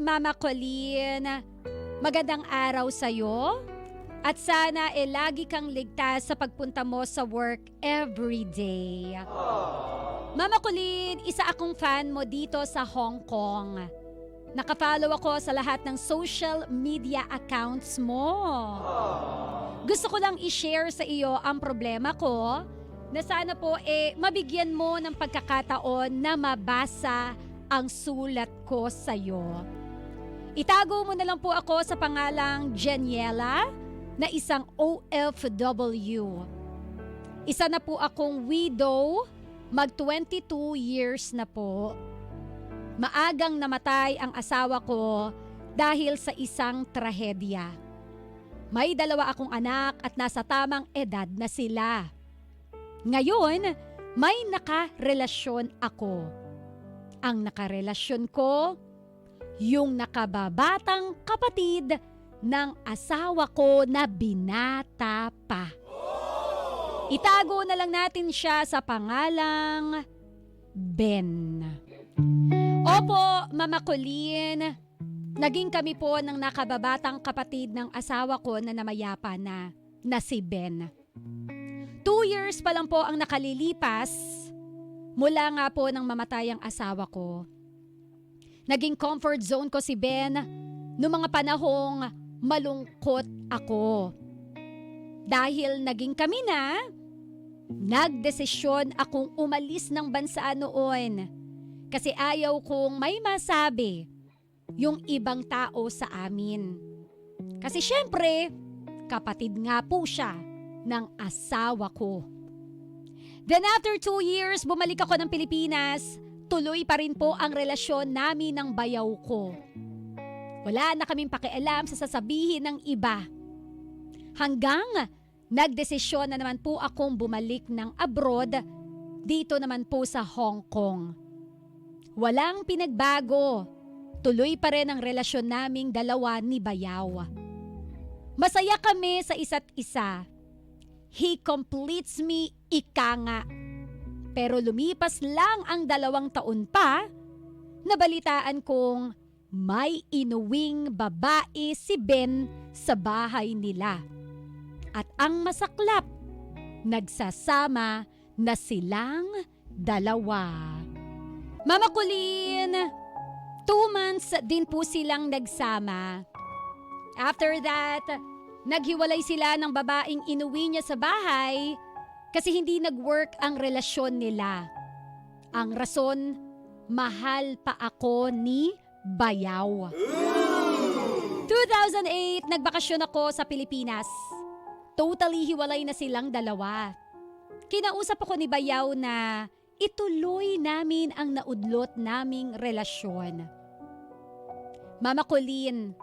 Mama Colleen. Magandang araw sa'yo. At sana lagi kang ligtas sa pagpunta mo sa work every day. Mama Colleen, isa akong fan mo dito sa Hong Kong. Nakafollow ako sa lahat ng social media accounts mo. Gusto ko lang i-share sa iyo ang problema ko na sana po mabigyan mo ng pagkakataon na mabasa ang sulat ko sa iyo. Itago mo na lang po ako sa pangalang Jeniela na isang OFW. Isa na po akong widow, mag 22 years na po. Maagang namatay ang asawa ko dahil sa isang trahedya. May 2 akong anak at nasa tamang edad na sila. Ngayon, may nakarelasyon ako. Ang nakarelasyon ko, yung nakababatang kapatid ng asawa ko na binata pa. Itago na lang natin siya sa pangalang Ben. Opo, Mama Colleen. Naging kami po ng nakababatang kapatid ng asawa ko na namayapa na si Ben. 2 years pa lang po ang nakalilipas mula nga po nang mamatay ang asawa ko. Naging comfort zone ko si Ben noong mga panahong malungkot ako. Dahil naging kami na, nagdesisyon akong umalis ng bansa noon kasi ayaw kong may masabi yung ibang tao sa amin. Kasi syempre, kapatid nga po siya ng asawa ko. Then after 2 years, bumalik ako ng Pilipinas. Tuloy pa rin po ang relasyon namin ng bayaw ko. Wala na kaming pakialam sa sasabihin ng iba. Hanggang nagdesisyon na naman po akong bumalik ng abroad, dito naman po sa Hong Kong. Walang pinagbago. Tuloy pa rin ang relasyon naming 2 ni bayaw. Masaya kami sa isa't isa. He completes me, ika nga. Pero lumipas lang ang 2 taon pa, nabalitaan kong may inuwing babae si Ben sa bahay nila. At ang masaklap, nagsasama na silang 2. Mama Colleen, 2 months din po silang nagsama. After that, naghiwalay sila ng babaeng inuwi niya sa bahay kasi hindi nag-work ang relasyon nila. Ang rason, mahal pa ako ni bayaw. 2008, nagbakasyon ako sa Pilipinas. Totally hiwalay na silang 2. Kinausap ako ni bayaw na ituloy namin ang naudlot naming relasyon. Mama Colleen,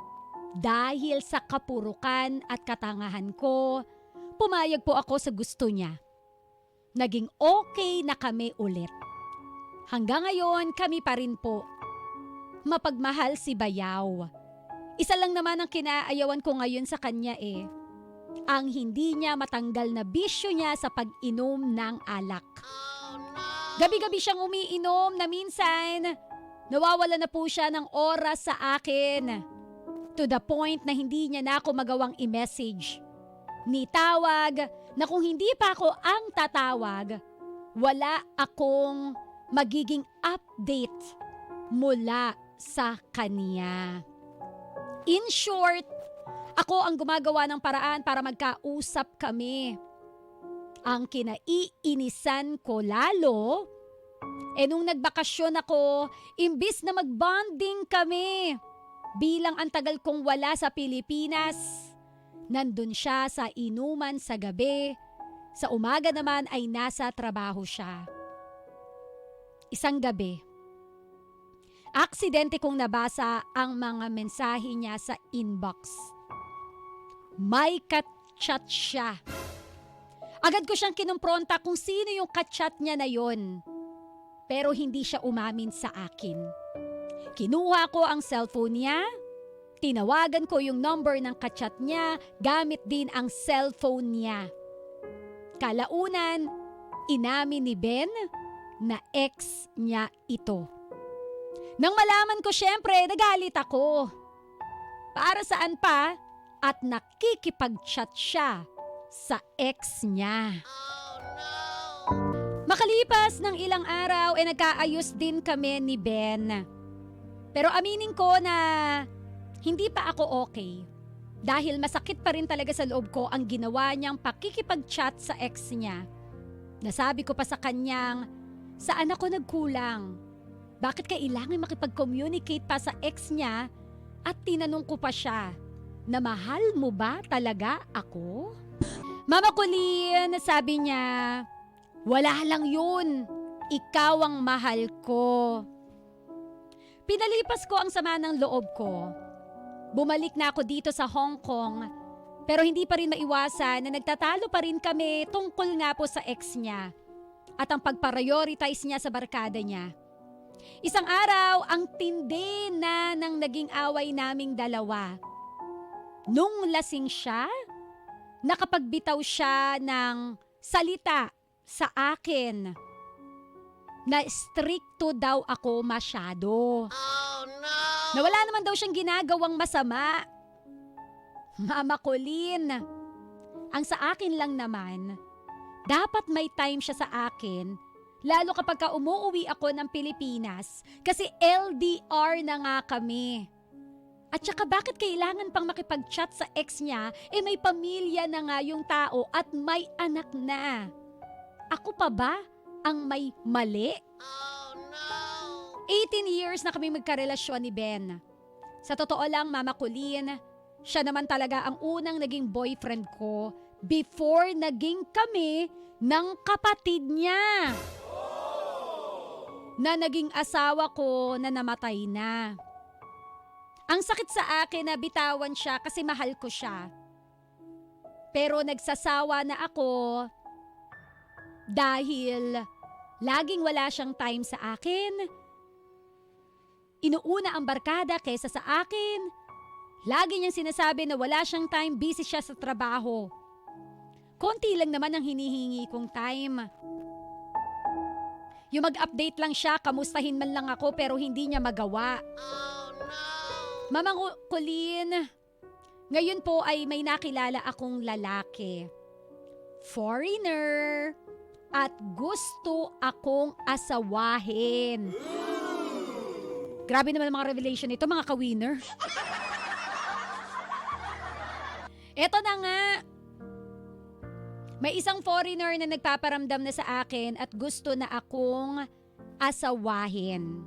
dahil sa kapurukan at katangahan ko, pumayag po ako sa gusto niya. Naging okay na kami ulit. Hanggang ngayon, kami pa rin po. Mapagmahal si bayaw. Isa lang naman ang kinaayawan ko ngayon sa kanya ang hindi niya matanggal na bisyo niya sa pag-inom ng alak. Gabi-gabi siyang umiinom na minsan nawawala na po siya ng oras sa akin. To the point na hindi niya na ako magawang i-message. Ni tawag na kung hindi pa ako ang tatawag, wala akong magiging update mula sa kanya. In short, ako ang gumagawa ng paraan para magkausap kami. Ang kinaiinisan ko lalo, nung nagbakasyon ako, imbis na mag-bonding kami, bilang ang tagal kong wala sa Pilipinas, nandun siya sa inuman sa gabi, sa umaga naman ay nasa trabaho siya. Isang gabi, aksidente kong nabasa ang mga mensahe niya sa inbox. May ka-chat siya. Agad ko siyang kinumpronta kung sino yung ka-chat niya na yon. Pero hindi siya umamin sa akin. Kinuha ko ang cellphone niya, tinawagan ko yung number ng ka-chat niya gamit din ang cellphone niya. Kalaunan, inamin ni Ben na ex niya ito. Nang malaman ko, syempre, nagalit ako. Para saan pa? At nakikipag-chat siya sa ex niya. Makalipas ng ilang araw, nagkaayos din kami ni Ben. Pero aminin ko na hindi pa ako okay. Dahil masakit pa rin talaga sa loob ko ang ginawa niyang pakikipag-chat sa ex niya. Nasabi ko pa sa kanyang, saan ako nagkulang? Bakit kailangan makipag-communicate pa sa ex niya? At tinanong ko pa siya, na mahal mo ba talaga ako? Mama Colleen, sabi niya, wala lang yun. Ikaw ang mahal ko. Pinalipas ko ang sama ng loob ko. Bumalik na ako dito sa Hong Kong, pero hindi pa rin maiwasan na nagtatalo pa rin kami tungkol nga po sa ex niya at ang pag-prioritize niya sa barkada niya. Isang araw, ang tindi na ng naging away naming dalawa. Nung lasing siya, nakapagbitaw siya ng salita sa akin na stricto daw ako masyado. Oh no! Na wala naman daw siyang ginagawang masama. Mama Colleen, ang sa akin lang naman, dapat may time siya sa akin, lalo kapag umuuwi ako ng Pilipinas kasi LDR na nga kami. At saka bakit kailangan pang makipag-chat sa ex niya, may pamilya na nga yung tao at may anak na. Ako pa ba ang may mali? Oh no! 18 years na kami magkarelasyon ni Ben. Sa totoo lang, Mama Colleen, siya naman talaga ang unang naging boyfriend ko before naging kami ng kapatid niya. Na naging asawa ko na namatay na. Ang sakit sa akin na bitawan siya kasi mahal ko siya. Pero nagsasawa na ako dahil laging wala siyang time sa akin. Inuuna ang barkada kaysa sa akin. Lagi niyang sinasabi na wala siyang time, busy siya sa trabaho. Konti lang naman ang hinihingi kong time. Yung mag-update lang siya, kamustahin man lang ako pero hindi niya magawa. Oh no! Mamang Colleen, ngayon po ay may nakilala akong lalaki. Foreigner. At gusto akong asawahin. Grabe naman ang mga revelation nito, mga ka-winner. Eto na nga. May isang foreigner na nagpaparamdam na sa akin at gusto na akong asawahin.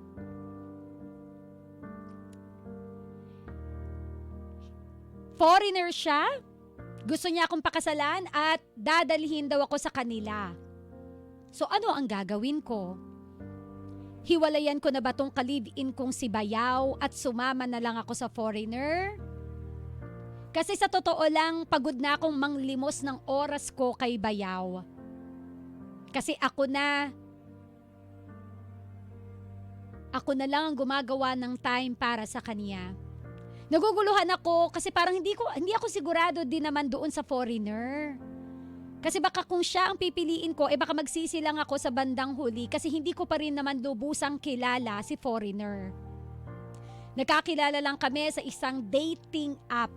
Foreigner siya, gusto niya akong pakasalan at dadalhin daw ako sa kanila. So ano ang gagawin ko? Hiwalayan ko na ba tong ka-live-in kong si Bayaw at sumama na lang ako sa foreigner? Kasi sa totoo lang, pagod na akong manglimos ng oras ko kay Bayaw. Kasi ako na lang ang gumagawa ng time para sa kanya. Naguguluhan ako kasi parang hindi ako sigurado din naman doon sa foreigner. Kasi baka kung siya ang pipiliin ko, baka magsisi lang ako sa bandang huli kasi hindi ko pa rin naman lubusang kilala si foreigner. Nagkakilala lang kami sa isang dating app.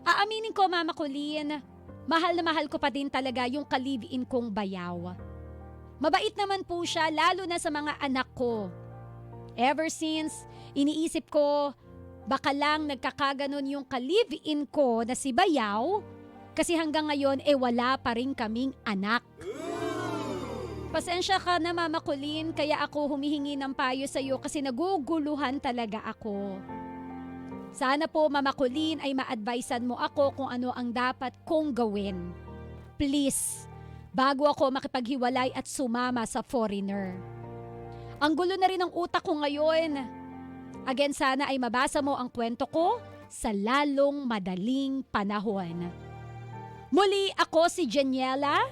Aaminin ko, Mama Colleen, mahal na mahal ko pa din talaga yung ka-live-in kong Bayaw. Mabait naman po siya, lalo na sa mga anak ko. Ever since, iniisip ko, baka lang nagkakaganon yung ka-live-in ko na si Bayaw, kasi hanggang ngayon, wala pa rin kaming anak. Pasensya ka na, Mama Colleen, kaya ako humihingi ng payo sa iyo kasi naguguluhan talaga ako. Sana po, Mama Colleen, ay ma-advisean mo ako kung ano ang dapat kong gawin. Please, bago ako makipaghiwalay at sumama sa foreigner. Ang gulo na rin ng utak ko ngayon. Again, sana ay mabasa mo ang kwento ko sa lalong madaling panahon. Muli ako si Janiela,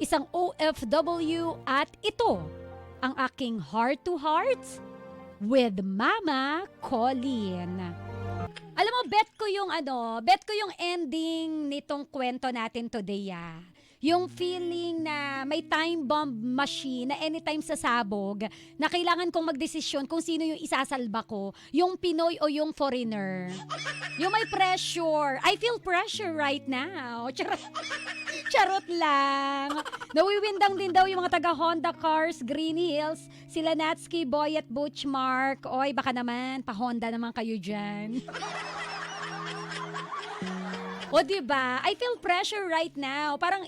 isang OFW at ito ang aking Heart to Heart with Mama Colleen. Alam mo, bet ko yung ending nitong kwento natin today. Yung feeling na may time bomb machine na anytime sasabog, na kailangan kong magdesisyon kung sino yung isasalba ko, yung Pinoy o yung foreigner. Yung may pressure. I feel pressure right now. Charot lang. Nawiwindang din daw yung mga taga Honda Cars, Green Hills, sila Natsuki, Boy at Butch Mark. Oy, baka naman, pa-Honda naman kayo dyan. O diba? I feel pressure right now. Parang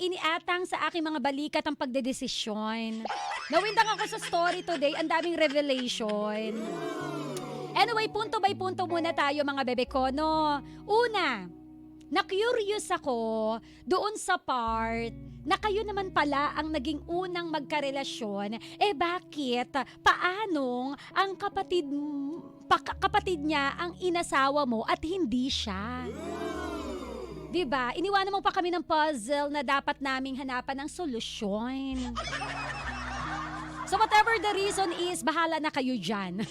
iniatang sa aking mga balikat ang pagdedesisyon. Nawindang ako sa story today. Ang daming revelation. Anyway, punto by punto muna tayo mga bebe ko, no? Una, na-curious ako doon sa part na kayo naman pala ang naging unang magkarelasyon. Bakit? Paanong ang kapatid niya ang inasawa mo at hindi siya? Diba? Iniwanan mo pa kami ng puzzle na dapat naming hanapan ng solusyon. So whatever the reason is, bahala na kayo dyan.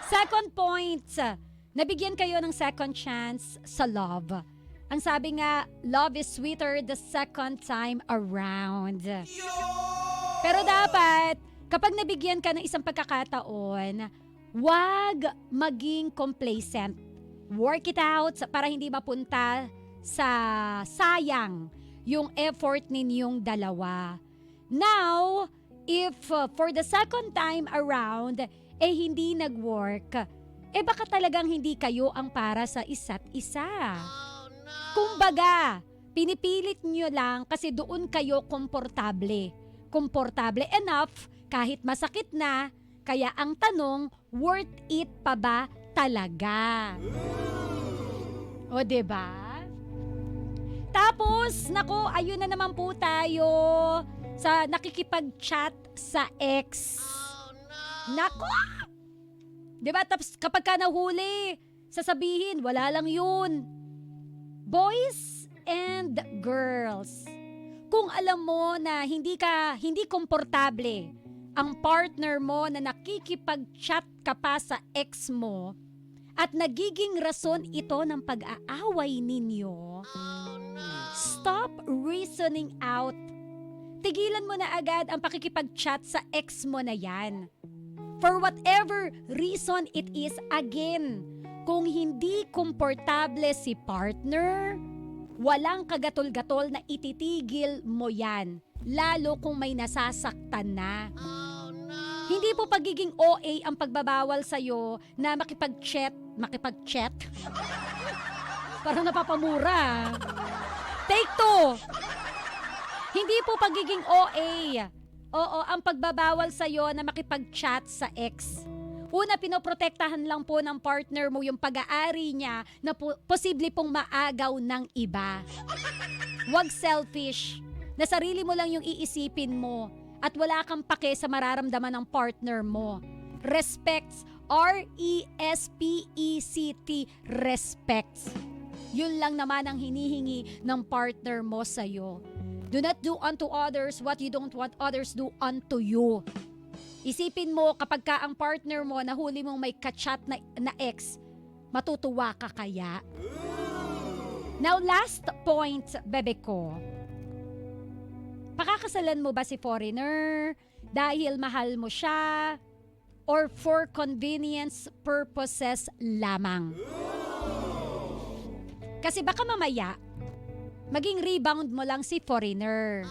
Second point, nabigyan kayo ng second chance sa love. Ang sabi nga, love is sweeter the second time around. Pero dapat, kapag nabigyan ka ng isang pagkakataon, wag maging complacent. Work it out para hindi mapunta sa sayang yung effort ninyong dalawa. Now, if for the second time around, hindi nag-work, baka talagang hindi kayo ang para sa isa't isa. Kumbaga, pinipilit nyo lang kasi doon kayo komportable. Komportable enough kahit masakit na, kaya ang tanong, worth it pa ba talaga? O diba? Tapos, nako, ayun na naman po tayo sa nakikipag-chat sa ex. Nako! Diba? Tapos kapag ka nahuli, sasabihin, wala lang yun. Boys and girls, kung alam mo na hindi komportable ang partner mo na nakikipag-chat ka pa sa ex mo at nagiging rason ito ng pag-aaway ninyo, stop reasoning out. Tigilan mo na agad ang pakikipag-chat sa ex mo na yan. For whatever reason it is, again, kung hindi komportable si partner, walang kagatol-gatol na ititigil mo yan, lalo kung may nasasaktan na. Hindi po pagiging OA ang pagbabawal sa'yo na makipag-chat. Parang napapamura. Take 2. Hindi po pagiging OA. Oo, ang pagbabawal sa'yo na makipag-chat sa ex. Una, pinoprotektahan lang po ng partner mo yung pag-aari niya na posible pong maagaw ng iba. Huwag selfish. Na sarili mo lang yung iisipin mo at wala kang pake sa mararamdaman ng partner mo. Respects. R-E-S-P-E-C-T. Respects. Yun lang naman ang hinihingi ng partner mo sa'yo. Do not do unto others what you don't want others do unto you. Isipin mo kapag ka ang partner mo nahuli mong may kachat na ex, matutuwa ka kaya? Now last point, bebe ko. Pakakasalan mo ba si foreigner dahil mahal mo siya or for convenience purposes lamang? Kasi baka mamaya, maging rebound mo lang si foreigner.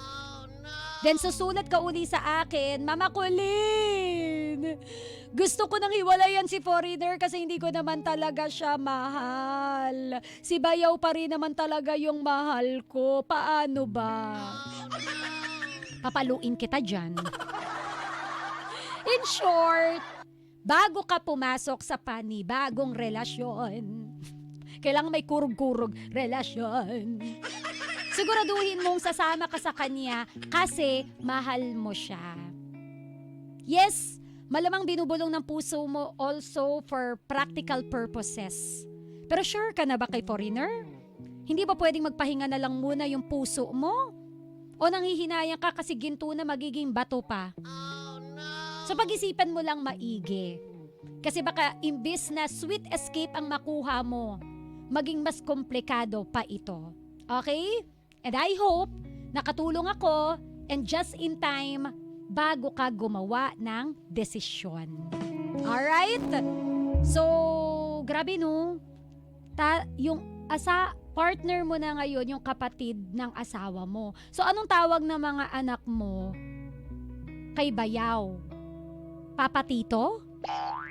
Then susulat ka uli sa akin, Mama Colleen, gusto ko nang hiwalayan si foreigner kasi hindi ko naman talaga siya mahal. Si Bayaw pa rin naman talaga yung mahal ko. Paano ba? Papaluin kita dyan. In short, bago ka pumasok sa panibagong relasyon, kailangan may kurog-kurog relasyon. Siguraduhin mong sasama ka sa kanya kasi mahal mo siya. Yes, malamang binubulong ng puso mo also for practical purposes. Pero sure ka na ba kay foreigner? Hindi ba pwedeng magpahinga na lang muna yung puso mo? O nanghihinayang ka kasi ginto na magiging bato pa? So pag-isipan mo lang maigi. Kasi baka imbis na sweet escape ang makuha mo, maging mas komplikado pa ito. Okay? And I hope nakatulong ako and just in time bago ka gumawa ng desisyon. Alright? So, grabe no? Yung partner mo na ngayon, yung kapatid ng asawa mo. So, anong tawag ng mga anak mo kay bayaw? Papa Tito?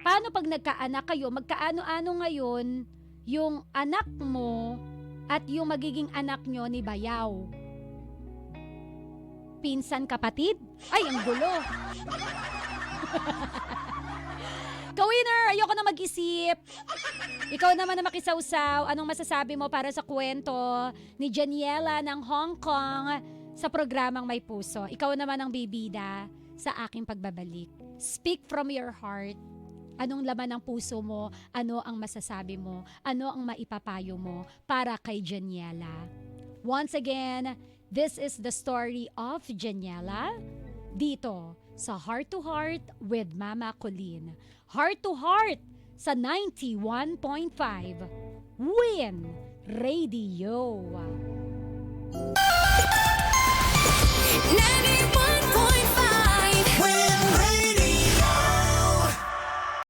Paano pag nagkaanak kayo, magkaano-ano ngayon yung anak mo at yung magiging anak nyo ni bayaw? Pinsan kapatid? Ay, ang gulo. Ka-winner, ayoko na mag-isip. Ikaw naman na makisawsaw, anong masasabi mo para sa kwento ni Janiela ng Hong Kong sa programang May Puso? Ikaw naman ang bibida sa aking pagbabalik. Speak from your heart. Anong laman ng puso mo? Ano ang masasabi mo? Ano ang maipapayo mo para kay Janiela? Once again, this is the story of Janiela dito sa Heart to Heart with Mama Colleen. Heart to Heart sa 91.5 Win Radio.